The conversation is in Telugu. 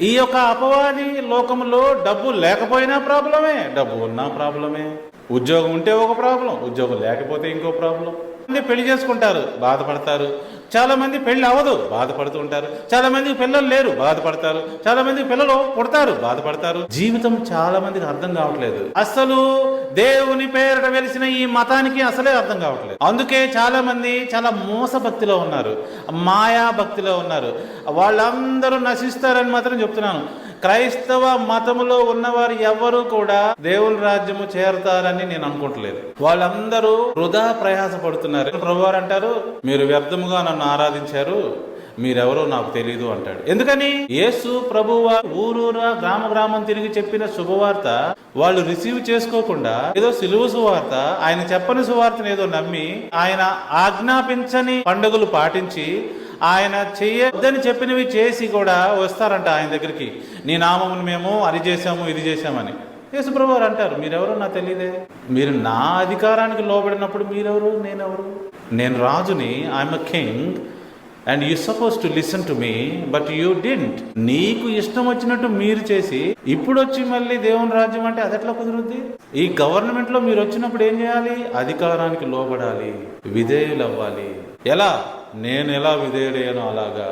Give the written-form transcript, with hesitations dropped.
ఈ యొక్క అపవాది లోకంలో డబ్బు లేకపోయినా ప్రాబ్లమే, డబ్బు ఉన్నా ప్రాబ్లమే. ఉద్యోగం ఉంటే ఒక ప్రాబ్లం, ఉద్యోగం లేకపోతే ఇంకో ప్రాబ్లం. పెళ్లి చేసుకుంటారు, బాధపడతారు. చాలా మంది పెళ్లి అవ్వదు, బాధపడుతూ ఉంటారు. చాలా మందికి పిల్లలు లేరు, బాధపడతారు. చాలా మందికి పిల్లలు పుడతారు, బాధపడతారు. జీవితం చాలా మందికి అర్థం కావట్లేదు. అసలు దేవుని పేరిట వెలిసిన ఈ మతానికి అసలే అర్థం కావట్లేదు. అందుకే చాలా మంది చాలా మోస భక్తిలో ఉన్నారు, మాయా భక్తిలో ఉన్నారు. వాళ్ళందరూ నశిస్తారని మాత్రం చెప్తున్నాను. క్రైస్తవ మతములో ఉన్నవారు ఎవ్వరూ కూడా దేవుని రాజ్యము చేరతారని నేను అనుకుంటలేదు. వాళ్ళందరూ వృధా ప్రయాస పడుతున్నారు. ప్రభువారు అంటారు, మీరు వ్యర్థముగా నన్ను ఆరాధించారు, మీరెవరో నాకు తెలీదు అంటాడు. ఎందుకని? యేసు ప్రభువా ఊరూరా గ్రామం తిరిగి చెప్పిన శుభవార్త వాళ్ళు రిసీవ్ చేసుకోకుండా ఏదో సిలువ సువార్త, ఆయన చెప్పని సువార్తను ఏదో నమ్మి, ఆయన ఆజ్ఞాపించని పండుగలు పాటించి, ఆయన చెయ్యొద్దని చెప్పినవి చేసి కూడా వస్తారంట ఆయన దగ్గరికి. నీ నామమును మేము అది చేశాము ఇది చేశామని. యేసుప్రభు వారు అంటారు, మీరెవరో నాకు తెలియదే. మీరు నా అధికారానికి లోబడినప్పుడు మీరెవరు, నేనెవరు? నేను రాజుని, I'm a king and you suppose to listen to me, but you didn't. నీకు ఇష్టం వచ్చినట్టు మీరు చేసి ఇప్పుడు వచ్చి మళ్ళీ దేవుని రాజ్యం అంటే అది ఎట్లా కుదురుద్ది? ఈ గవర్నమెంట్ లో మీరు వచ్చినప్పుడు ఏం చేయాలి? అధికారానికి లోబడాలి, విధేయులు అవ్వాలి. ఎలా? నేను ఎలా విధేయుడయ్యానో అలాగా